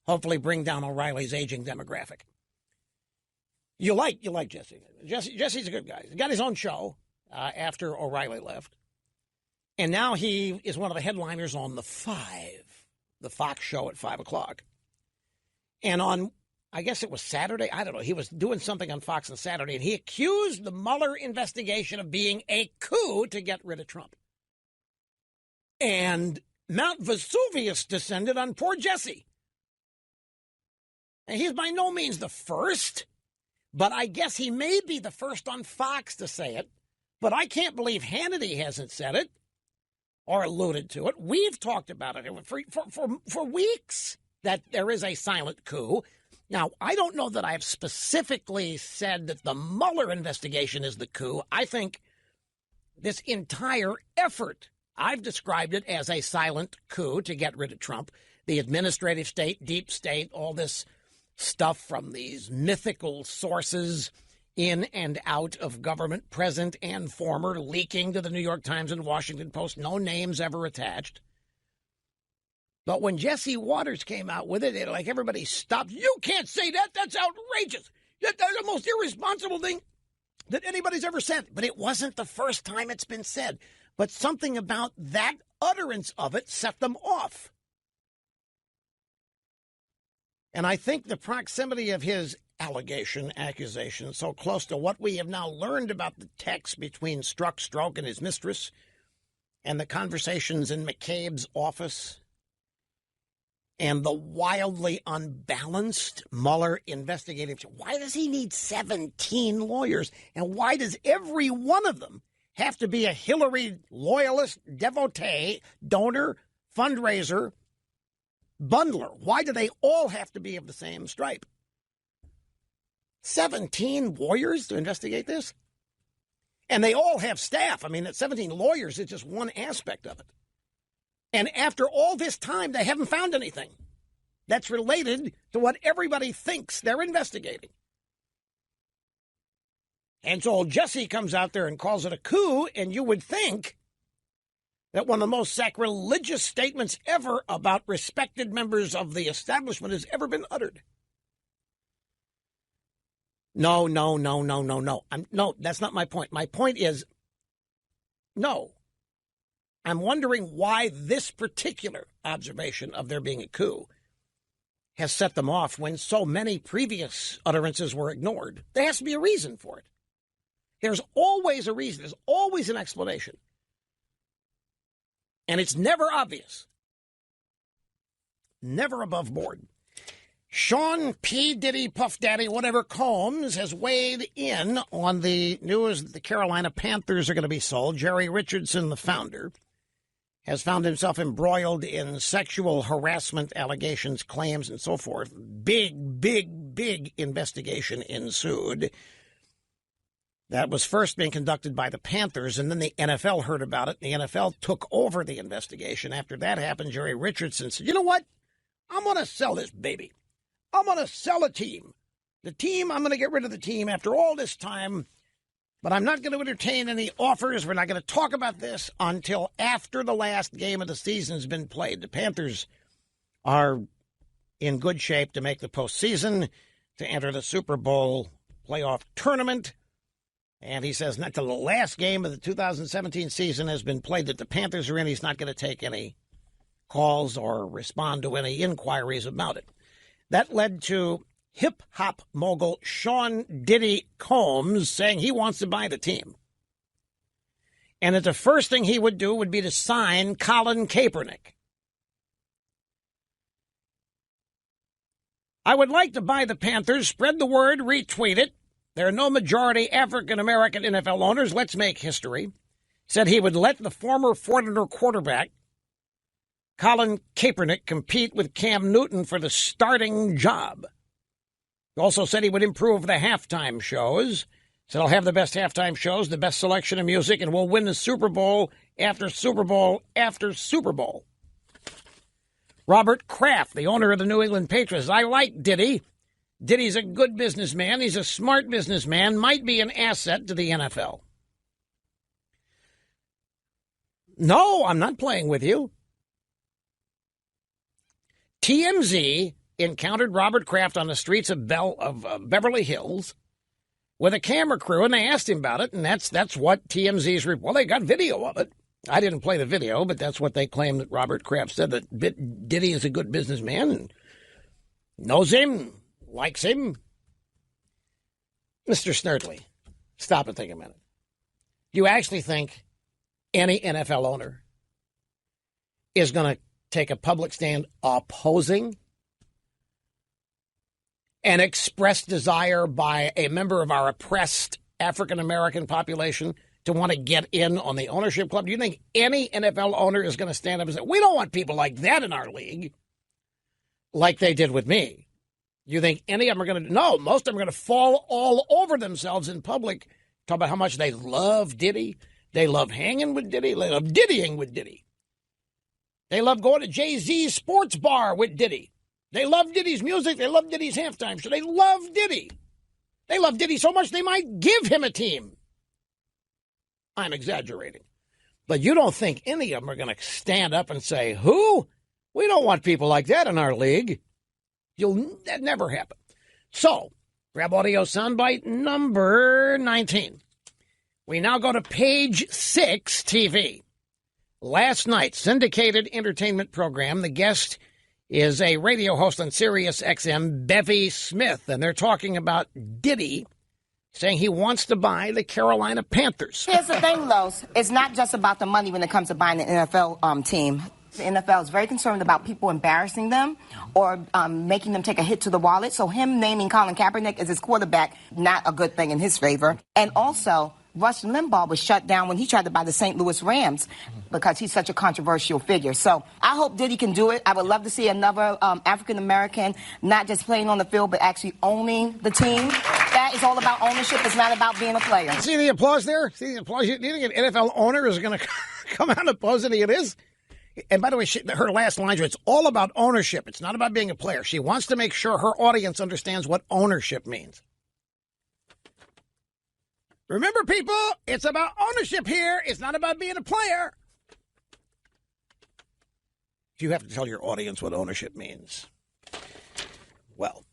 hopefully bring down O'Reilly's aging demographic. You like Jesse. Jesse's a good guy. He got his own show after O'Reilly left. And now he is one of the headliners on the Fox show at 5 o'clock. And on, I guess it was Saturday, I don't know, he was doing something on Fox on Saturday, and he accused the Mueller investigation of being a coup to get rid of Trump. And Mount Vesuvius descended on poor Jesse. And he's by no means the first, but I guess he may be the first on Fox to say it. But I can't believe Hannity hasn't said it or alluded to it. We've talked about it for weeks, that there is a silent coup. Now, I don't know that I've specifically said that the Mueller investigation is the coup. I think this entire effort, I've described it as a silent coup to get rid of Trump. The administrative state, deep state, all this stuff from these mythical sources in and out of government, present and former, leaking to the New York Times and Washington Post, no names ever attached. But when Jesse Waters came out with it, like everybody stopped. You can't say that. That's outrageous. That's the most irresponsible thing that anybody's ever said. But it wasn't the first time it's been said. But something about that utterance of it set them off. And I think the proximity of his accusation, so close to what we have now learned about the text between Strzok and his mistress and the conversations in McCabe's office and the wildly unbalanced Mueller investigative. Why does he need 17 lawyers? And why does every one of them have to be a Hillary loyalist, devotee, donor, fundraiser, bundler? Why do they all have to be of the same stripe? 17 lawyers to investigate this? And they all have staff. I mean, that 17 lawyers is just one aspect of it. And after all this time, they haven't found anything that's related to what everybody thinks they're investigating. And so Jesse comes out there and calls it a coup, and you would think that one of the most sacrilegious statements ever about respected members of the establishment has ever been uttered. No. No, that's not my point. My point is, no. I'm wondering why this particular observation of there being a coup has set them off when so many previous utterances were ignored. There has to be a reason for it. There's always a reason. There's always an explanation. And it's never obvious. Never above board. Sean P. Diddy, Puff Daddy, whatever Combs has weighed in on the news that the Carolina Panthers are going to be sold. Jerry Richardson, the founder, has found himself embroiled in sexual harassment allegations, claims, and so forth. Big investigation ensued. That was first being conducted by the Panthers, and then the NFL heard about it. The NFL took over the investigation. After that happened, Jerry Richardson said, you know what? I'm going to sell this baby. I'm going to sell a team. The team, I'm going to get rid of the team after all this time, but I'm not going to entertain any offers. We're not going to talk about this until after the last game of the season has been played. The Panthers are in good shape to make the postseason, to enter the Super Bowl playoff tournament. And he says not till the last game of the 2017 season has been played that the Panthers are in. He's not going to take any calls or respond to any inquiries about it. That led to hip-hop mogul Sean Diddy Combs saying he wants to buy the team. And that the first thing he would do would be to sign Colin Kaepernick. I would like to buy the Panthers, spread the word, retweet it. There are no majority African-American NFL owners. Let's make history. Said he would let the former Fortner quarterback, Colin Kaepernick, compete with Cam Newton for the starting job. He also said he would improve the halftime shows. Said I'll have the best halftime shows, the best selection of music, and we'll win the Super Bowl after Super Bowl after Super Bowl. Robert Kraft, the owner of the New England Patriots. I like Diddy. Diddy's a good businessman. He's a smart businessman. Might be an asset to the NFL. No, I'm not playing with you. TMZ encountered Robert Kraft on the streets of Beverly Hills with a camera crew, and they asked him about it, and that's what TMZ's report. Well, they got video of it. I didn't play the video, but that's what they claim that Robert Kraft said, that Diddy is a good businessman and knows him, likes him. Mr. Snerdley, stop and think a minute. Do you actually think any NFL owner is going to take a public stand opposing an expressed desire by a member of our oppressed African-American population to want to get in on the ownership club? Do you think any NFL owner is going to stand up and say, we don't want people like that in our league, like they did with me? You think any of them are going to? No, most of them are going to fall all over themselves in public, talk about how much they love Diddy. They love hanging with Diddy. They love Diddying with Diddy. They love going to Jay-Z's sports bar with Diddy. They love Diddy's music. They love Diddy's halftime show. They love Diddy. They love Diddy so much they might give him a team. I'm exaggerating. But you don't think any of them are going to stand up and say, who? We don't want people like that in our league. That never happen. So, grab audio soundbite number 19. We now go to Page 6 TV. Last night's syndicated entertainment program, the guest is a radio host on Sirius XM, Bevy Smith, and they're talking about Diddy saying he wants to buy the Carolina Panthers. Here's the thing, though. It's not just about the money when it comes to buying an NFL team. The NFL is very concerned about people embarrassing them or making them take a hit to the wallet. So him naming Colin Kaepernick as his quarterback, not a good thing in his favor. And also, Rush Limbaugh was shut down when he tried to buy the St. Louis Rams because he's such a controversial figure. So I hope Diddy can do it. I would love to see another African-American not just playing on the field but actually owning the team. That is all about ownership. It's not about being a player. See the applause there? See the applause? Do you think an NFL owner is going to come out and oppose it? It is. And by the way, her last line, it's all about ownership. It's not about being a player. She wants to make sure her audience understands what ownership means. Remember, people, it's about ownership here. It's not about being a player. You have to tell your audience what ownership means. Well,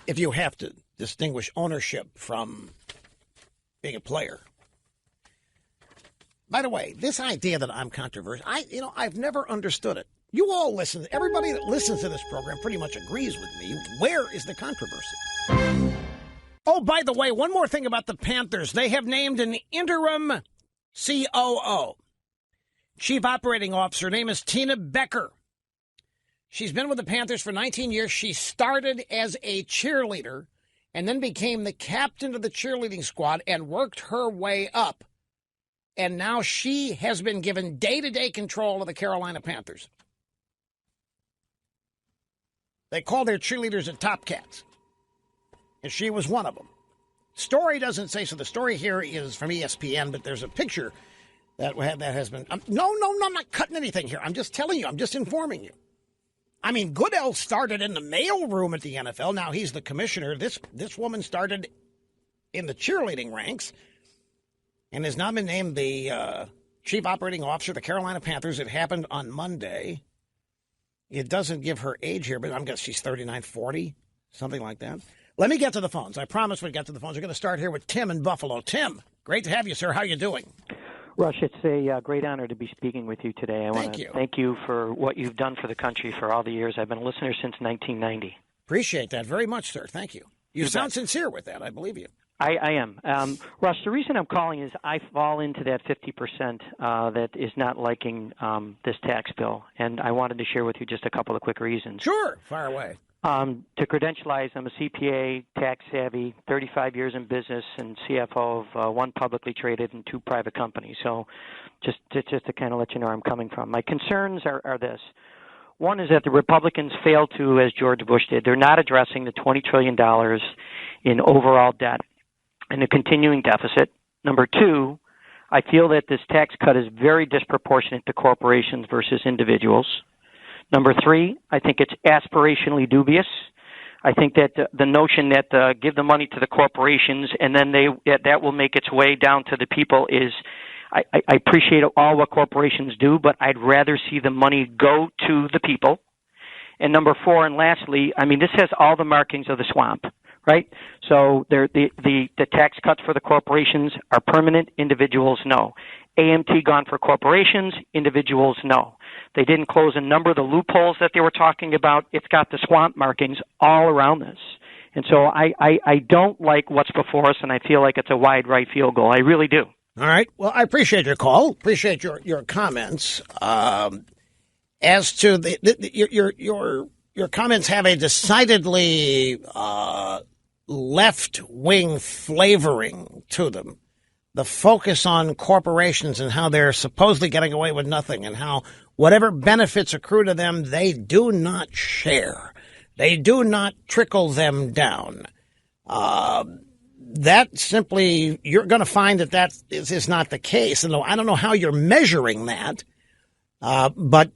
if you have to distinguish ownership from being a player. By the way, this idea that I'm controversial, I've never understood it. You all listen. Everybody that listens to this program pretty much agrees with me. Where is the controversy? Oh, by the way, one more thing about the Panthers. They have named an interim COO. Chief Operating Officer. Her name is Tina Becker. She's been with the Panthers for 19 years. She started as a cheerleader and then became the captain of the cheerleading squad and worked her way up. And now she has been given day-to-day control of the Carolina Panthers. They call their cheerleaders the Top Cats. And she was one of them. Story doesn't say so. The story here is from ESPN, but there's a picture that has been... No, I'm not cutting anything here. I'm just telling you. I'm just informing you. I mean, Goodell started in the mailroom at the NFL. Now he's the commissioner. This woman started in the cheerleading ranks and has now been named the chief operating officer of the Carolina Panthers. It happened on Monday. It doesn't give her age here, but I'm guessing she's 39, 40, something like that. Let me get to the phones. I promise we'll get to the phones. We're going to start here with Tim in Buffalo. Tim, great to have you, sir. How are you doing? Rush, it's a great honor to be speaking with you today. I want to thank you for what you've done for the country for all the years. I've been a listener since 1990. Appreciate that very much, sir. Thank you. You sound sincere with that. I believe you. I am. Rush, the reason I'm calling is I fall into that 50% that is not liking this tax bill, and I wanted to share with you just a couple of quick reasons. Sure. Fire away. To credentialize, I'm a CPA, tax savvy, 35 years in business, and CFO of one publicly traded and two private companies. So just to kind of let you know where I'm coming from. My concerns are this. One is that the Republicans failed to, as George Bush did, they're not addressing the $20 trillion in overall debt and the continuing deficit. Number two, I feel that this tax cut is very disproportionate to corporations versus individuals. Number three, I think it's aspirationally dubious. I think that the notion that give the money to the corporations and then that will make its way down to the people is, I appreciate all what corporations do, but I'd rather see the money go to the people. And number four, and lastly, I mean, this has all the markings of the swamp, right? So the tax cuts for the corporations are permanent, individuals no. AMT gone for corporations, individuals no. They didn't close a number of the loopholes that they were talking about. It's got the swamp markings all around this. And so I don't like what's before us, and I feel like it's a wide right field goal. I really do. All right. Well, I appreciate your call. Appreciate your comments. As to your comments have a decidedly left-wing flavoring to them. The focus on corporations and how they're supposedly getting away with nothing and how whatever benefits accrue to them, they do not share. They do not trickle them down. That simply, you're going to find that is not the case. And I don't know how you're measuring that, but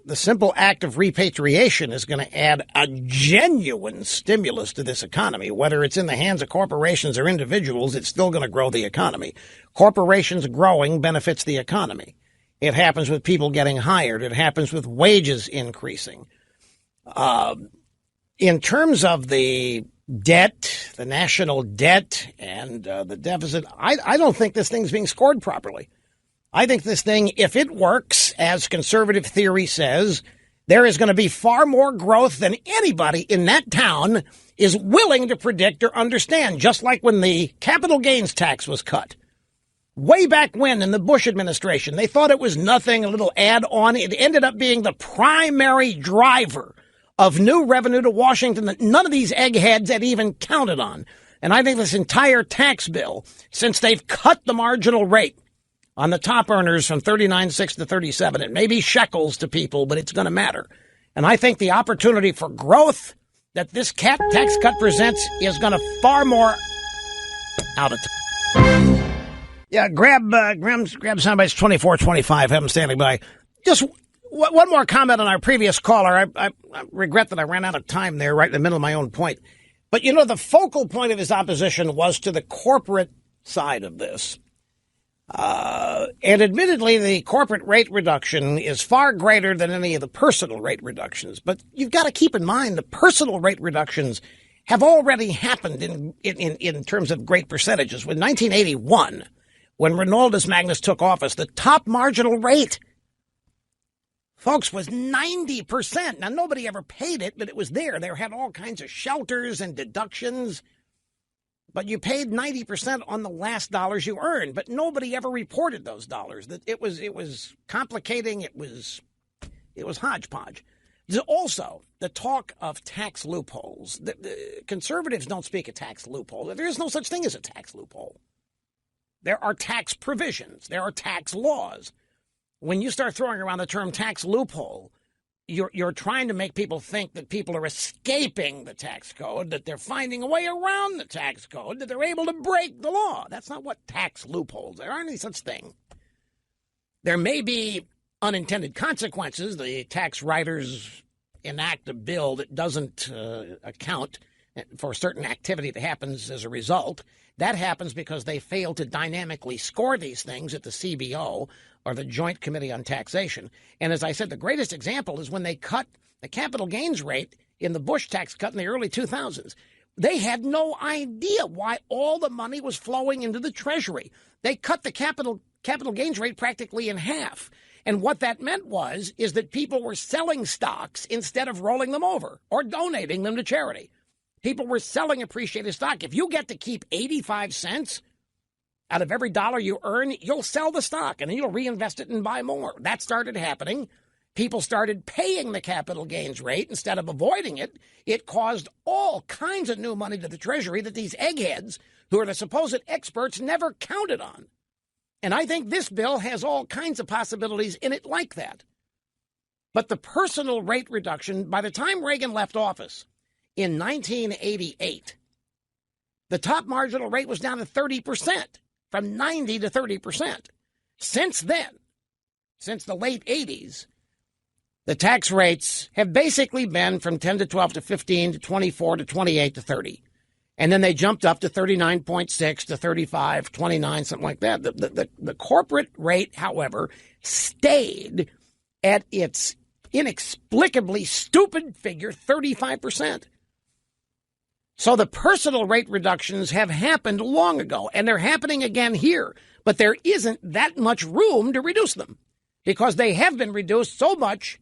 the simple act of repatriation is going to add a genuine stimulus to this economy. Whether it's in the hands of corporations or individuals, it's still going to grow the economy. Corporations growing benefits the economy. It happens with people getting hired. It happens with wages increasing. In terms of the debt, the national debt, and the deficit, I don't think this thing's being scored properly. I think this thing, if it works, as conservative theory says, there is going to be far more growth than anybody in that town is willing to predict or understand, just like when the capital gains tax was cut. Way back when in the Bush administration, they thought it was nothing, a little add-on. It ended up being the primary driver of new revenue to Washington that none of these eggheads had even counted on. And I think this entire tax bill, since they've cut the marginal rate on the top earners from 39.6 to 37. It may be shekels to people, but it's going to matter. And I think the opportunity for growth that this tax cut presents is going to far more out of time. Yeah, grab soundbites 2425. Have them standing by. Just one more comment on our previous caller. I regret that I ran out of time there right in the middle of my own point. But, the focal point of his opposition was to the corporate side of this. And admittedly, the corporate rate reduction is far greater than any of the personal rate reductions. But you've got to keep in mind the personal rate reductions have already happened in terms of great percentages. In 1981, when Ronaldus Magnus took office, the top marginal rate, folks, was 90%. Now, nobody ever paid it, but it was there. They had all kinds of shelters and deductions. But you paid 90% on the last dollars you earned, but nobody ever reported those dollars. That it was complicating. It was It was hodgepodge. There's also the talk of tax loopholes. The conservatives don't speak of tax loopholes. There is no such thing as a tax loophole. There are tax provisions. There are tax laws. When you start throwing around the term tax loophole, you're trying to make people think that people are escaping the tax code, that they're finding a way around the tax code, that they're able to break the law. That's not what tax loopholes are. There aren't any such thing. There may be unintended consequences. The tax writers enact a bill that doesn't account for certain activity that happens as a result. That happens because they fail to dynamically score these things at the CBO or the Joint Committee on Taxation. And as I said, the greatest example is when they cut the capital gains rate in the Bush tax cut in the early 2000s. They had no idea why all the money was flowing into the Treasury. They cut the capital gains rate practically in half. And what that meant is that people were selling stocks instead of rolling them over or donating them to charity. People were selling appreciated stock. If you get to keep 85 cents out of every dollar you earn, you'll sell the stock and then you'll reinvest it and buy more. That started happening. People started paying the capital gains rate instead of avoiding it. It caused all kinds of new money to the Treasury that these eggheads, who are the supposed experts, never counted on. And I think this bill has all kinds of possibilities in it like that. But the personal rate reduction, by the time Reagan left office in 1988, the top marginal rate was down to 30%, from 90 to 30%. Since then, since the late 80s, the tax rates have basically been from 10 to 12 to 15 to 24 to 28 to 30. And then they jumped up to 39.6 to 35, 29, something like that. The corporate rate, however, stayed at its inexplicably stupid figure, 35%. So the personal rate reductions have happened long ago, and they're happening again here. But there isn't that much room to reduce them because they have been reduced so much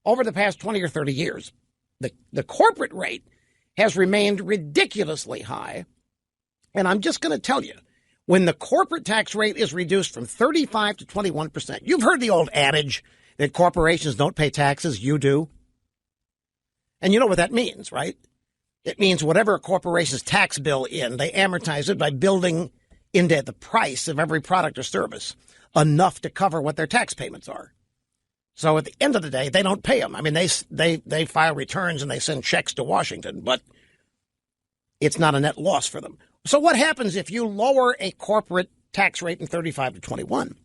over the past 20 or 30 years. The corporate rate has remained ridiculously high. And I'm just going to tell you, when the corporate tax rate is reduced from 35 to 21%, you've heard the old adage that corporations don't pay taxes, you do. And you know what that means, right? It means whatever a corporation's tax bill in, they amortize it by building into the price of every product or service enough to cover what their tax payments are. So at the end of the day, they don't pay them. I mean, they file returns and they send checks to Washington, but it's not a net loss for them. So what happens if you lower a corporate tax rate from 35 to 21?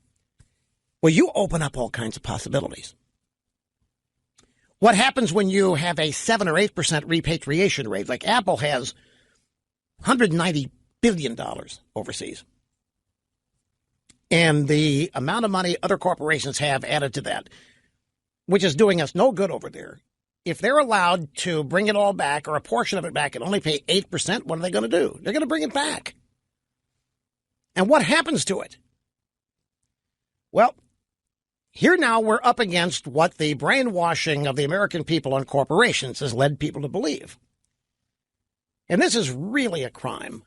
Well, you open up all kinds of possibilities. What happens when you have a 7 or 8% repatriation rate, like Apple has $190 billion overseas? And the amount of money other corporations have added to that, which is doing us no good over there. If they're allowed to bring it all back or a portion of it back and only pay 8%, what are they going to do? They're going to bring it back. And what happens to it? Well, here now we're up against what the brainwashing of the American people on corporations has led people to believe. And this is really a crime.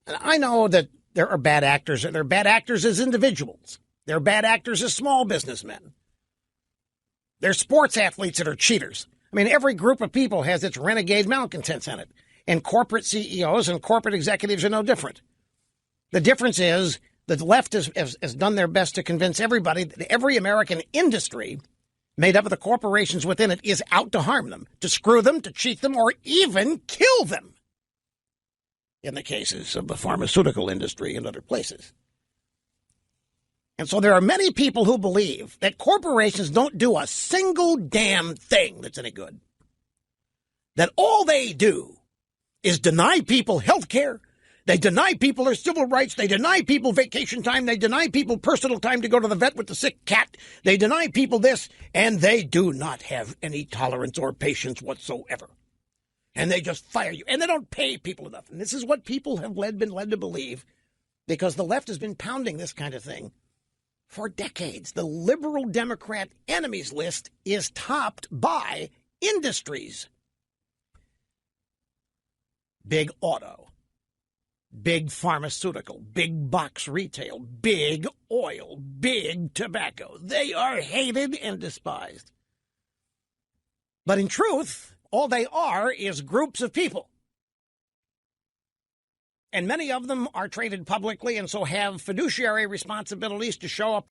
And I know that there are bad actors. There are bad actors as individuals. There are bad actors as small businessmen. There are sports athletes that are cheaters. I mean, every group of people has its renegade malcontents in it. And corporate CEOs and corporate executives are no different. The difference is the left has done their best to convince everybody that every American industry made up of the corporations within it is out to harm them, to screw them, to cheat them, or even kill them. In the cases of the pharmaceutical industry and other places. And so there are many people who believe that corporations don't do a single damn thing that's any good. That all they do is deny people health care. They deny people their civil rights. They deny people vacation time. They deny people personal time to go to the vet with the sick cat. They deny people this, and they do not have any tolerance or patience whatsoever. And they just fire you. And they don't pay people enough. And this is what people have been led to believe because the left has been pounding this kind of thing for decades. The liberal Democrat enemies list is topped by industries. Big auto, Big pharmaceutical, big box retail, big oil, big tobacco. They are hated and despised. But in truth, all they are is groups of people. And many of them are traded publicly and so have fiduciary responsibilities to show up